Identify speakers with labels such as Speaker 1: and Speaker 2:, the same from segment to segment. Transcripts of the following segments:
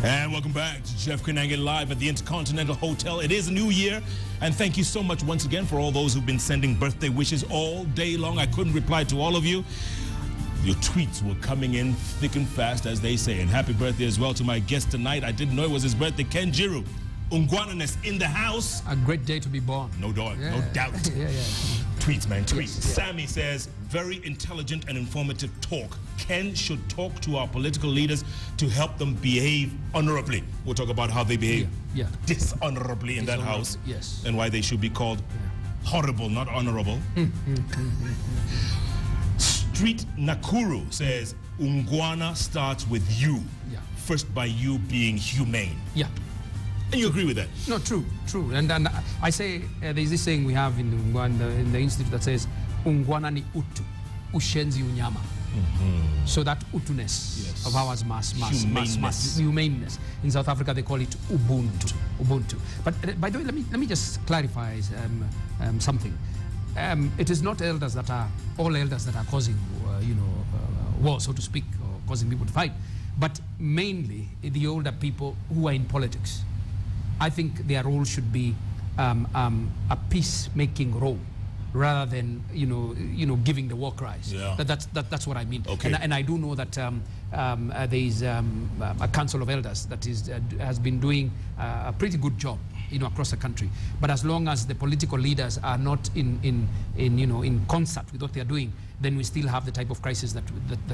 Speaker 1: And welcome back to Jeff Koinange live at the Intercontinental Hotel. It is a new year, and thank you so much once again for all those who've been sending birthday wishes all day long. I couldn't reply to all of you. Your tweets were coming in thick and fast, as they say. And happy birthday as well to my guest tonight. I didn't know it was his birthday, Ken Jiru. Uungwana is in the house.
Speaker 2: A great day to be born.
Speaker 1: No doubt, no doubt. Tweets, man, tweets.
Speaker 2: Yes, yeah.
Speaker 1: Sammy says, very intelligent and informative talk. Ken should talk to our political leaders to help them behave honorably. We'll talk about how they behave dishonorably in that house.
Speaker 2: Yes.
Speaker 1: And why they should be called horrible, not honorable. Street Nakuru says, Uungwana starts with you.
Speaker 2: Yeah.
Speaker 1: First by you being humane.
Speaker 2: Yeah.
Speaker 1: And you agree with that?
Speaker 2: No, true. And I say, there's this saying we have in Uungwana, in the institute that says, Uungwana ni utu, Ushenzi unyama. So that utuness of ours humaneness. In South Africa they call it Ubuntu. But by the way, let me just clarify something. It is not elders that are all elders that are causing war, so to speak, or causing people to fight, but mainly the older people who are in politics. I think their role should be a peacemaking role, rather than giving the war cries. Yeah. That's what I mean.
Speaker 1: Okay.
Speaker 2: And I do know that there is a council of elders that has been doing a pretty good job across the country. But as long as the political leaders are not in concert with what they are doing, then we still have the type of crisis that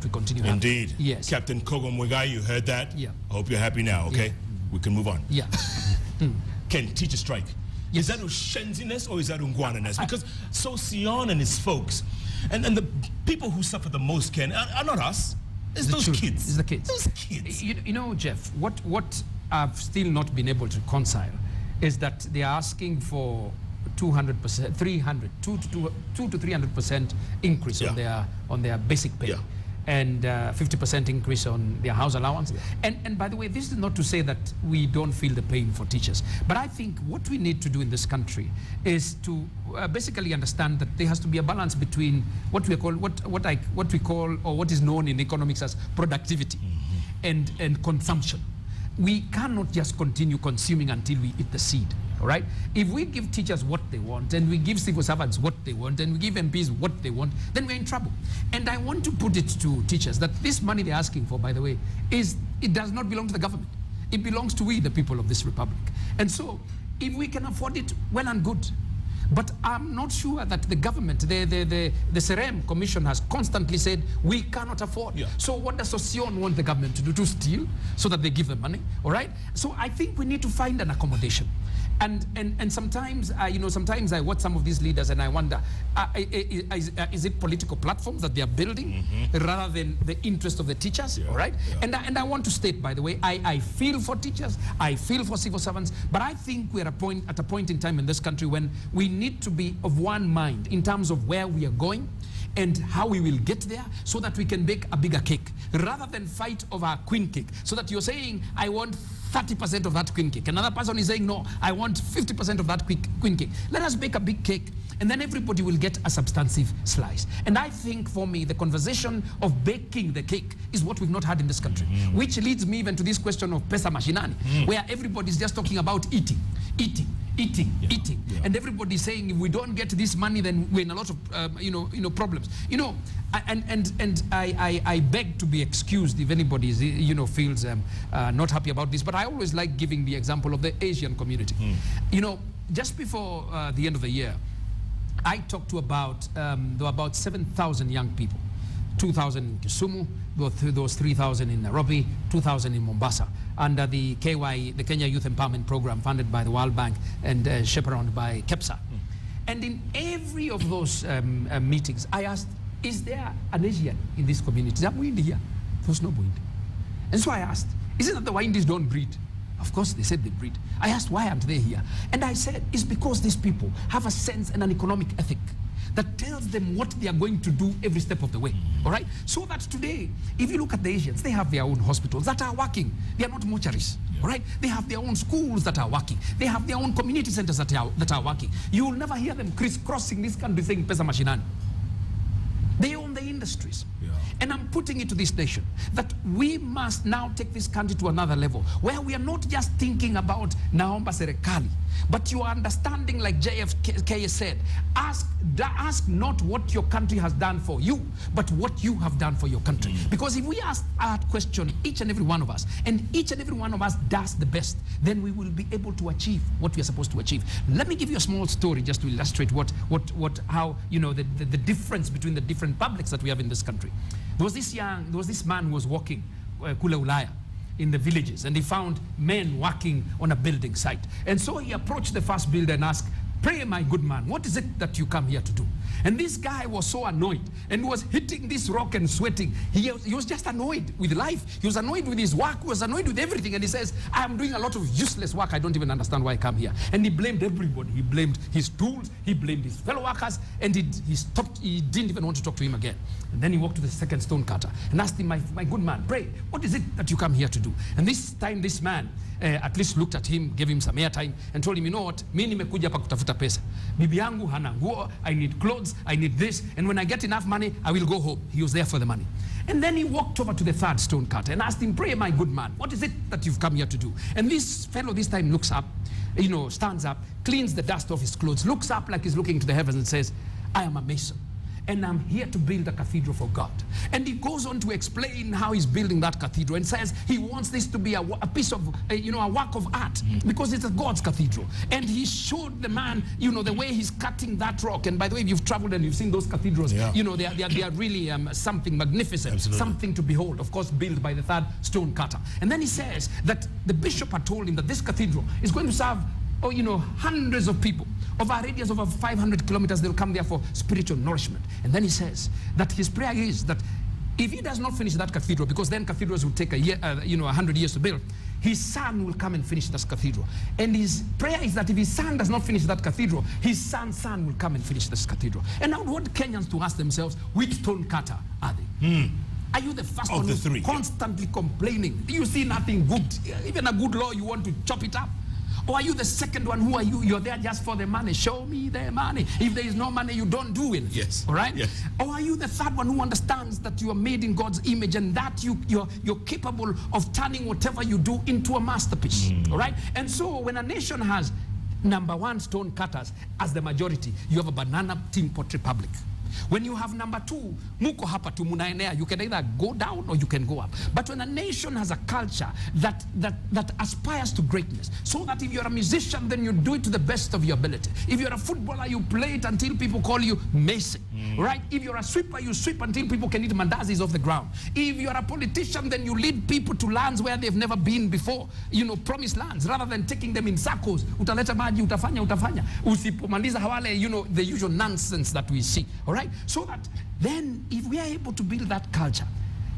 Speaker 2: we continue having.
Speaker 1: Indeed.
Speaker 2: Yes.
Speaker 1: Captain Kogo Mwegai, you heard that?
Speaker 2: Yeah.
Speaker 1: I hope you're happy now, okay?
Speaker 2: Yeah.
Speaker 1: We can move on.
Speaker 2: Yeah.
Speaker 1: Ken, teacher strike.
Speaker 2: Yes.
Speaker 1: Is that Ushenziness or is that Uungwana-ness? Because so Sion and his folks, and the people who suffer the most, Ken, are not us. It's those kids.
Speaker 2: It's the kids.
Speaker 1: Those kids.
Speaker 2: Jeff, what I've still not been able to reconcile is that they are asking for 200%, 2 to 300% increase on their basic pay. Yeah. And 50% increase on their house allowance. Yeah. And by the way, this is not to say that we don't feel the pain for teachers, but I think what we need to do in this country is to basically understand that there has to be a balance between what we call what is known in economics as productivity and consumption. We cannot just continue consuming until we eat the seed. All right? If we give teachers what they want, and we give civil servants what they want, and we give MPs what they want, then we're in trouble. And I want to put it to teachers that this money they're asking for, by the way, it does not belong to the government. It belongs to we, the people of this republic. And so, if we can afford it, well and good. But I'm not sure that the government, the Serem Commission has constantly said, we cannot afford. Yeah. So what does Sion want the government to do? To steal so that they give them money, all right? So I think we need to find an accommodation. And sometimes, sometimes I watch some of these leaders and I wonder, is it political platforms that they are building rather than the interest of the teachers, all right? Yeah. And I want to state, by the way, I feel for teachers, I feel for civil servants, but I think we're at a point in time in this country when we need to be of one mind in terms of where we are going and how we will get there so that we can bake a bigger cake rather than fight over a queen cake. So that you're saying, I want 30% of that queen cake. Another person is saying, no, I want 50% of that queen cake. Let us bake a big cake and then everybody will get a substantive slice. And I think for me, the conversation of baking the cake is what we've not had in this country, which leads me even to this question of pesa mashinani, where everybody's just talking about eating. And everybody's saying, if we don't get this money, then we're in a lot of problems. And I beg to be excused if anybody feels not happy about this, but I always like giving the example of the Asian community. Just before the end of the year, I talked to there were about 7,000 young people, 2,000 in Kisumu, those 3,000 in Nairobi, 2,000 in Mombasa, under the Kenya Youth Empowerment Program funded by the World Bank and chaperoned by KEPSA. And in every of those meetings, I asked, is there an Asian in this community? Is there Windi here? There was no Windi. And so I asked, is it that the Windis don't breed? Of course, they said they breed. I asked, why aren't they here? And I said, it's because these people have a sense and an economic ethic that tells them what they are going to do every step of the way, all right? So that today, if you look at the Asians, they have their own hospitals that are working. They are not mortuaries, all right? They have their own schools that are working. They have their own community centers that are working. You will never hear them crisscrossing this country saying pesa mashinani. They own their industries.
Speaker 1: Yeah.
Speaker 2: And I'm putting it to this nation that we must now take this country to another level where we are not just thinking about naomba serikali, but you are understanding, like JFK said, ask not what your country has done for you, but what you have done for your country. Because if we ask that question, each and every one of us, and each and every one of us does the best, then we will be able to achieve what we are supposed to achieve. Let me give you a small story just to illustrate how, you know, the difference between the different publics that we have in this country. There was this man who was walking kule Ulaya in the villages, and he found men working on a building site. And so he approached the first builder and asked, "Pray, my good man, what is it that you come here to do?" And this guy was so annoyed and was hitting this rock and sweating. He was just annoyed with life. He was annoyed with his work. He was annoyed with everything. And he says, "I am doing a lot of useless work. I don't even understand why I come here." And he blamed everybody. He blamed his tools. He blamed his fellow workers. And he stopped. He didn't even want to talk to him again. And then he walked to the second stone cutter and asked him, my good man, pray, what is it that you come here to do?" And this time, this man at least looked at him, gave him some airtime, and told him, "You know what? Mimi nimekuja hapa kutafuta pesa. Bibi yangu hana nguo. I need clothes. I need this. And when I get enough money, I will go home." He was there for the money. And then he walked over to the third stone cutter and asked him, "Pray, my good man, what is it that you've come here to do?" And this fellow this time looks up, you know, stands up, cleans the dust off his clothes, looks up like he's looking to the heavens and says, "I am a mason, and I'm here to build a cathedral for God." And he goes on to explain how he's building that cathedral and says he wants this to be a piece of, a work of art, because it's a God's cathedral. And he showed the man, the way he's cutting that rock. And by the way, if you've traveled and you've seen those cathedrals,
Speaker 1: yeah,
Speaker 2: they are really something magnificent,
Speaker 1: absolutely,
Speaker 2: something to behold, of course, built by the third stone cutter. And then he says that the bishop had told him that this cathedral is going to serve hundreds of people. Over a radius of over 500 kilometers, they'll come there for spiritual nourishment. And then he says that his prayer is that if he does not finish that cathedral, because then cathedrals will take 100 years to build, his son will come and finish this cathedral. And his prayer is that if his son does not finish that cathedral, his son's son will come and finish this cathedral. And now I want Kenyans to ask themselves, which stone cutter are they? Are you the first one who's constantly complaining? You see nothing good. Even a good law, you want to chop it up. Or are you the second one? Who are you? You're there just for the money. Show me the money. If there is no money, you don't do it.
Speaker 1: Yes.
Speaker 2: All right?
Speaker 1: Yes.
Speaker 2: Or are you the third one who understands that you are made in God's image and that you're capable of turning whatever you do into a masterpiece? All right? And so when a nation has number one stone cutters as the majority, you have a banana tin pot republic. When you have number two, muko hapa tu munaenea, you can either go down or you can go up. But when a nation has a culture that aspires to greatness, so that if you're a musician, then you do it to the best of your ability. If you're a footballer, you play it until people call you Mason, right? If you're a sweeper, you sweep until people can eat mandazis off the ground. If you're a politician, then you lead people to lands where they've never been before, promised lands, rather than taking them in circles. Utaleta maji, utafanya. Usipomaliza hawale, the usual nonsense that we see, all right? So that then if we are able to build that culture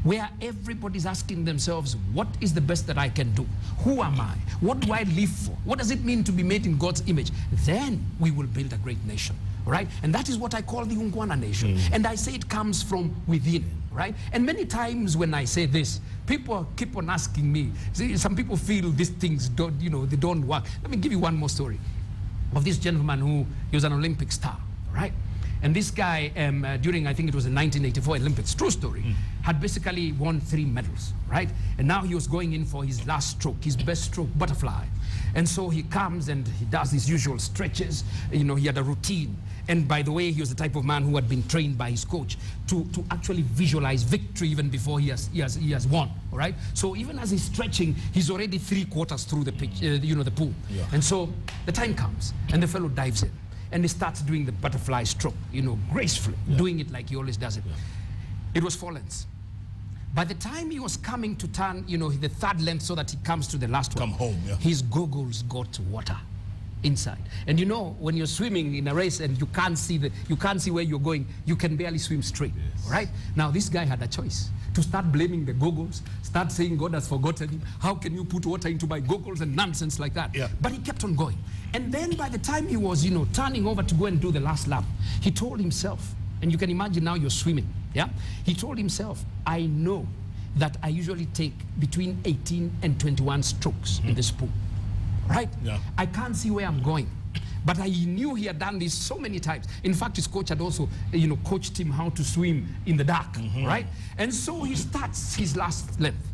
Speaker 2: where everybody's asking themselves, what is the best that I can do? Who am I? What do I live for? What does it mean to be made in God's image? Then we will build a great nation, right? And that is what I call the Uungwana nation. And I say it comes from within, right? And many times when I say this, people keep on asking me. See, some people feel these things don't, they don't work. Let me give you one more story of this gentleman who he was an Olympic star, right? And this guy, during, I think it was the 1984 Olympics, true story, had basically won 3 medals, right? And now he was going in for his last stroke, his best stroke, butterfly. And so he comes and he does his usual stretches. He had a routine. And by the way, he was the type of man who had been trained by his coach to actually visualize victory even before he has won, all right? So even as he's stretching, he's already 3/4 through the pitch, the pool. Yeah. And so the time comes and the fellow dives in. And he starts doing the butterfly stroke, gracefully, doing it like he always does it. Yeah. It was 4 lengths. By the time he was coming to turn, the third length so that he comes to the last one, his goggles got water inside. And when you're swimming in a race and you can't see where you're going, you can barely swim straight, right? Now this guy had a choice to start blaming the goggles, start saying God has forgotten him. How can you put water into my goggles and nonsense like that? Yeah. But he kept on going. And then by the time he was, turning over to go and do the last lap, he told himself, and you can imagine now you're swimming, yeah? He told himself, I know that I usually take between 18 and 21 strokes in this pool, right? Yeah. I can't see where I'm going. But I knew he had done this so many times. In fact, his coach had also, coached him how to swim in the dark, right? And so he starts his last length.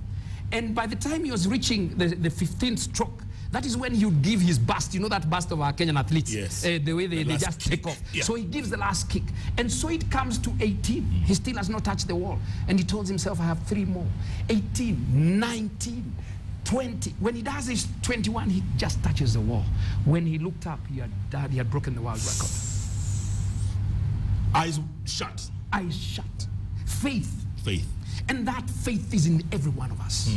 Speaker 2: And by the time he was reaching the 15th stroke, that is when he would give his burst. You know that burst of our Kenyan athletes?
Speaker 1: Yes.
Speaker 2: The way they just take off. Yeah. So he gives the last kick. And so it comes to 18. He still has not touched the wall. And he tells himself, I have 3 more. 18, 19, 20. When he does his 21, he just touches the wall. When he looked up, he had broken the world record.
Speaker 1: Eyes shut.
Speaker 2: Eyes shut. Faith.
Speaker 1: Faith.
Speaker 2: And that faith is in every one of us.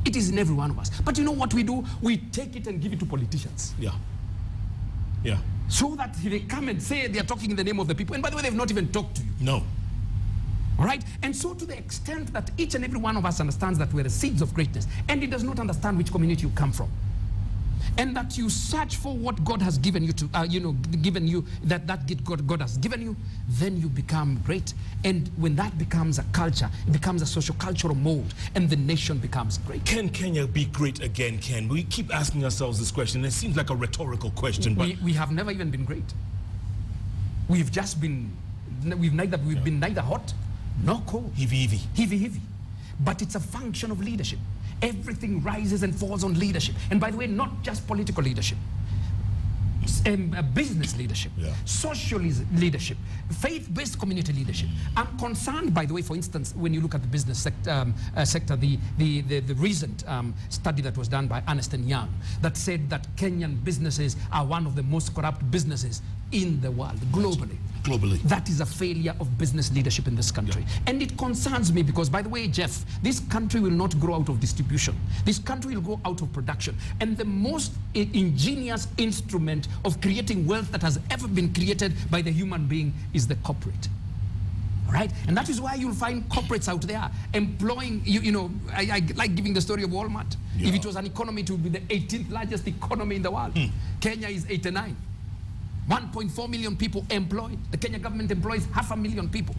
Speaker 2: It is in every one of us. But you know what we do? We take it and give it to politicians.
Speaker 1: Yeah. Yeah.
Speaker 2: So that they come and say they are talking in the name of the people. And by the way, they've not even talked to you.
Speaker 1: No.
Speaker 2: All right? And so to the extent that each and every one of us understands that we're the seeds of greatness, and it does not understand which community you come from, and that you search for what God has given you to, given you, that God has given you, then you become great. And when that becomes a culture, it becomes a social cultural mold, and the nation becomes great.
Speaker 1: Can Kenya be great again, Ken? We keep asking ourselves this question. It seems like a rhetorical question, but
Speaker 2: we have never even been great. We've just been, we've been neither hot nor cold.
Speaker 1: Heavy.
Speaker 2: But it's a function of leadership. Everything rises and falls on leadership. And by the way, not just political leadership. Business leadership, social leadership, faith-based community leadership. I'm concerned, by the way, for instance, when you look at the business sector, the recent study that was done by Ernst & Young that said that Kenyan businesses are one of the most corrupt businesses in the world, globally. That is a failure of business leadership in this country. Yeah. And it concerns me because, by the way, Jeff, this country will not grow out of distribution. This country will grow out of production. And the most ingenious instrument of creating wealth that has ever been created by the human being is the corporate. Right? And that is why you'll find corporates out there employing, I like giving the story of Walmart. Yeah. If it was an economy, it would be the 18th largest economy in the world. Kenya is 89. 1.4 million people employed. The Kenya government employs 500,000 people.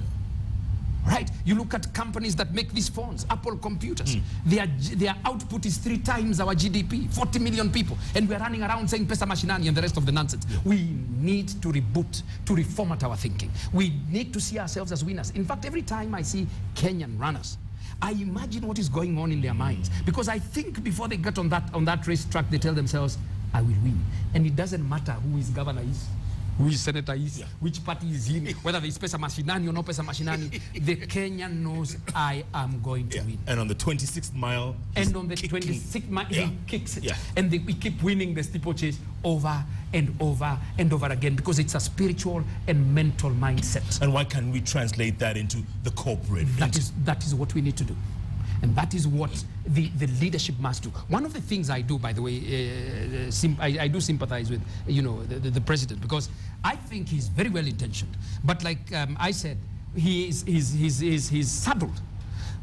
Speaker 2: Right? You look at companies that make these phones, Apple computers. Their output is 3 times our GDP, 40 million people. And we're running around saying pesa mashinani and the rest of the nonsense. Yeah. We need to reboot, to reformat our thinking. We need to see ourselves as winners. In fact, every time I see Kenyan runners, I imagine what is going on in their minds. Because I think before they get on that racetrack, they tell themselves, I will win. And it doesn't matter who his governor is, who his senator is, which party is in, whether there's pesa mashinani or no pesa mashinani. The Kenyan knows I am going to win.
Speaker 1: And on the 26th mile,
Speaker 2: and on the 26th mile, he kicks it. Yeah. And we keep winning the steeplechase over and over and over again because it's a spiritual and mental mindset.
Speaker 1: And why can't we translate that into the corporate?
Speaker 2: That is what we need to do. And that is what the leadership must do. One of the things I do, by the way, I do sympathize with, the president, because I think he's very well intentioned. But like I said, he's saddled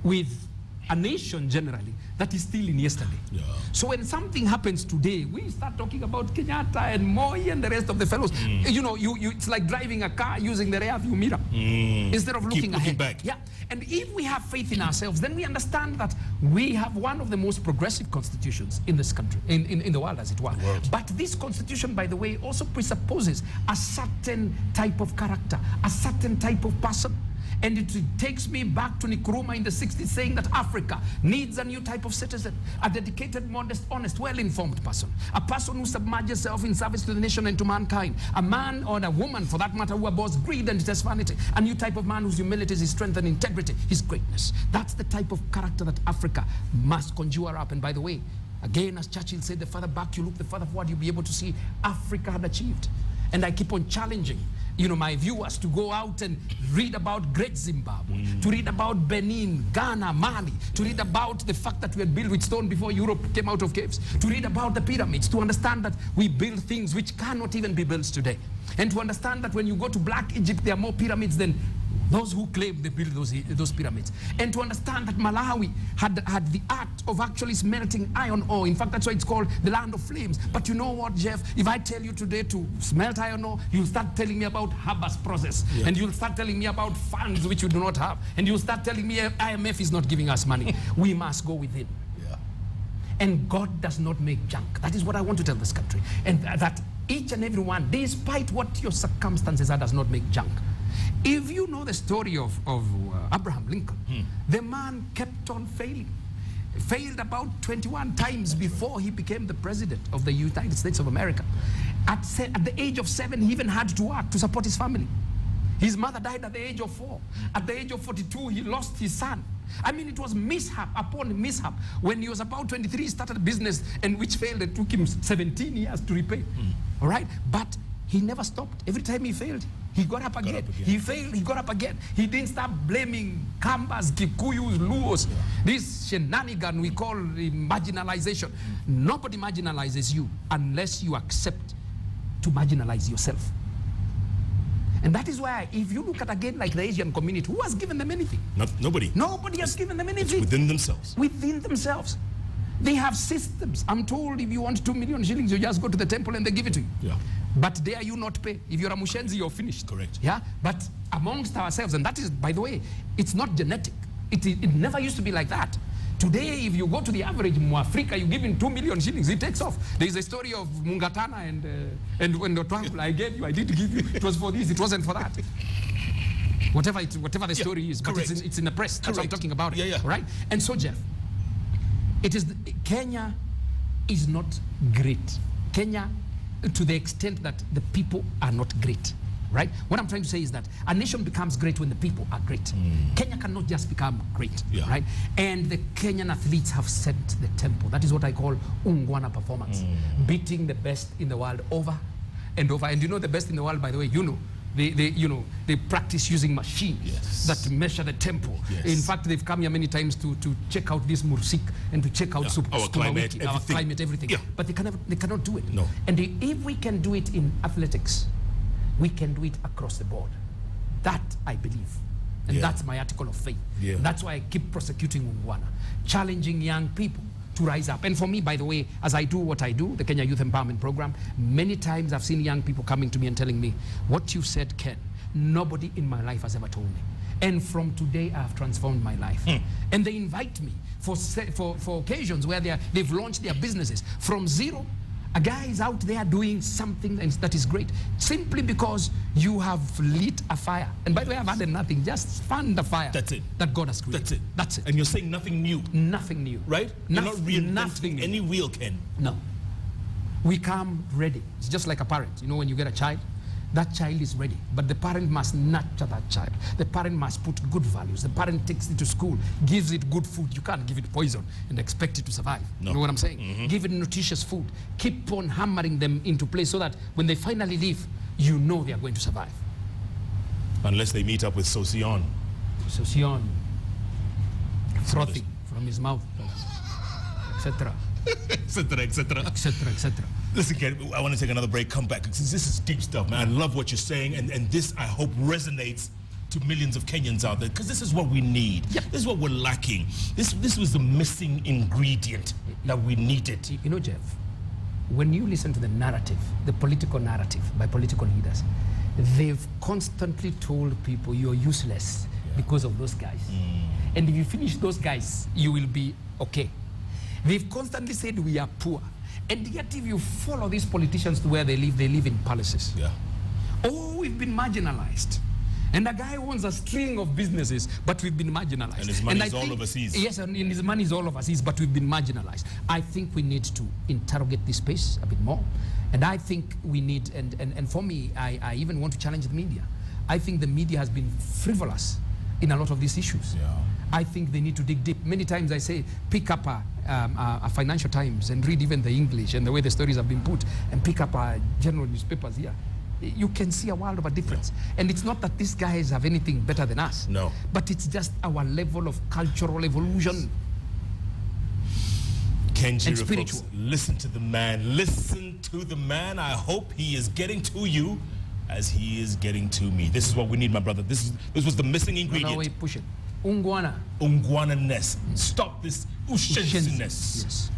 Speaker 2: with a nation generally that is still in yesterday. Yeah. So when something happens today, we start talking about Kenyatta and Moi and the rest of the fellows. It's like driving a car using the rear view mirror instead of looking ahead.
Speaker 1: Back.
Speaker 2: Yeah. And if we have faith in ourselves, then we understand that we have one of the most progressive constitutions in this country, in the world, as it were. But this constitution, by the way, also presupposes a certain type of character, a certain type of person. And it takes me back to Nkrumah in the 60s saying that Africa needs a new type of citizen, a dedicated, modest, honest, well-informed person, a person who submerges herself in service to the nation and to mankind, a man or a woman, for that matter, who abhors greed and detests vanity, a new type of man whose humility is his strength and integrity, his greatness. That's the type of character that Africa must conjure up. And by the way, again, as Churchill said, the further back you look, the further forward you'll be able to see Africa had achieved. And I keep on challenging my viewers to go out and read about great Zimbabwe, to read about Benin, Ghana, Mali, to read about the fact that we had built with stone before Europe came out of caves, to read about the pyramids, to understand that we build things which cannot even be built today, and to understand that when you go to Black Egypt, there are more pyramids than those who claim they built those pyramids. And to understand that Malawi had the art of actually smelting iron ore. In fact, that's why it's called the land of flames. But you know what, Jeff? If I tell you today to smelt iron ore, you'll start telling me about Habas process. Yeah. And you'll start telling me about funds which you do not have. And you'll start telling me IMF is not giving us money. We must go within. And God does not make junk. That is what I want to tell this country. And that Each and every one, despite what your circumstances are, does not make junk. If you know the story of Abraham Lincoln, the man kept on failing. Failed about 21 times before he became the president of the United States of America. At the age of 7, he even had to work to support his family. His mother died at the age of 4. At the age of 42, he lost his son. I mean, it was mishap upon mishap. When he was about 23, he started a business and which failed. It took him 17 years to repay. All right? But he never stopped. Every time he failed, he got up again. He failed, he got up again. He didn't start blaming Kambas, Kikuyus, Luos. This shenanigan we call marginalization. Nobody marginalizes you unless you accept to marginalize yourself. And that is why, if you look at again like the Asian community, who has given them anything?
Speaker 1: Nobody.
Speaker 2: Nobody has given them anything.
Speaker 1: It's within themselves.
Speaker 2: Within themselves. They have systems. I'm told if you want 2 million shillings, you just go to the temple and they give it to you.
Speaker 1: Yeah.
Speaker 2: But dare you not pay. If you're a Ushenzi, you're finished.
Speaker 1: Correct.
Speaker 2: Yeah. But amongst ourselves, and that is, by the way, it's not genetic. It never used to be like that. Today, if you go to the average Mwafrika, you give him 2 million shillings, he takes off. There's a story of Mungatana and when the triangle I gave you, I did give you, it was for this, it wasn't for that. Whatever the story is, but it's in the press. That's what I'm talking about.
Speaker 1: Yeah.
Speaker 2: Right? And so, Jeff, Kenya is not great. Kenya, to the extent that the people are not great. Right? What I'm trying to say is that a nation becomes great when the people are great. Kenya cannot just become great, right? And the Kenyan athletes have set the tempo. That is what I call Uungwana performance. Beating the best in the world over and over. And you know the best in the world, by the way, they practice using machines that measure the tempo. In fact, they've come here many times to check out this Mursik and to check out
Speaker 1: our climate,
Speaker 2: everything. But they cannot do it.
Speaker 1: No.
Speaker 2: And if we can do it in athletics, we can do it across the board. That I believe. And that's my article of faith. That's why I keep prosecuting Uungwana, challenging young people to rise up. And for me, by the way, as I do what I do, the Kenya Youth Empowerment Program, many times I've seen young people coming to me and telling me, what you said, Ken, nobody in my life has ever told me. And from today, I have transformed my life. And they invite me for occasions where they've launched their businesses from zero. A guy is out there doing something that is great, simply because you have lit a fire. And by the way, I've added nothing, just fund the fire.
Speaker 1: That's it.
Speaker 2: That God has created.
Speaker 1: That's it. And you're saying nothing new.
Speaker 2: Nothing new.
Speaker 1: Right? You're not
Speaker 2: nothing
Speaker 1: reinventing any wheel, Ken.
Speaker 2: No. We come ready. It's just like a parent. You know, when you get a child, that child is ready. But the parent must nurture that child. The parent must put good values. The parent takes it to school, gives it good food. You can't give it poison and expect it to survive. No. You know what I'm saying? Give it nutritious food. Keep on hammering them into place so that when they finally leave, you know they are going to survive.
Speaker 1: Unless they meet up with Sosyon.
Speaker 2: Sosyon. Frothing from his mouth, etc.
Speaker 1: etc., etc.
Speaker 2: etc., etc.
Speaker 1: Listen, Ken, I want to take another break, come back, because this is deep stuff, man. I love what you're saying, and this, I hope, resonates to millions of Kenyans out there, because this is what we need. This is what we're lacking. This was the missing ingredient that we needed.
Speaker 2: You know, Jeff, when you listen to the narrative, the political narrative by political leaders, they've constantly told people you're useless because of those guys. And if you finish those guys, you will be okay. They've constantly said we are poor. And yet if you follow these politicians to where they live in palaces. Oh, we've been marginalized. And a guy owns a string of businesses, but we've been marginalized.
Speaker 1: And his money is all overseas.
Speaker 2: Yes, and his money is all overseas, but we've been marginalized. I think we need to interrogate this space a bit more. And I think we need, and for me, I even want to challenge the media. I think the media has been frivolous in a lot of these issues. I think they need to dig deep. Many times I say, pick up a Financial Times and read even the English and the way the stories have been put, and pick up general newspapers here. You can see a world of a difference. And it's not that these guys have anything better than us.
Speaker 1: No.
Speaker 2: But it's just our level of cultural evolution.
Speaker 1: Kenji, folks, listen to the man. Listen to the man. I hope he is getting to you as he is getting to me. This is what we need, my brother. This was the missing ingredient.
Speaker 2: No, wait, push it. Uungwana.
Speaker 1: Uungwana-ness. Stop this Ushenzi-ness.
Speaker 2: Yes.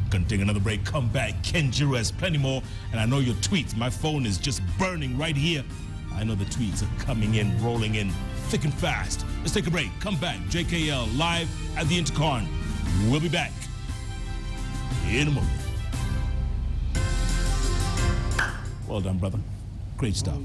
Speaker 1: Gonna take another break. Come back. Kenji has plenty more. And I know your tweets. My phone is just burning right here. I know the tweets are coming in, rolling in thick and fast. Let's take a break. Come back. JKL live at the Intercon. We'll be back in a moment. Well done, brother. Great stuff.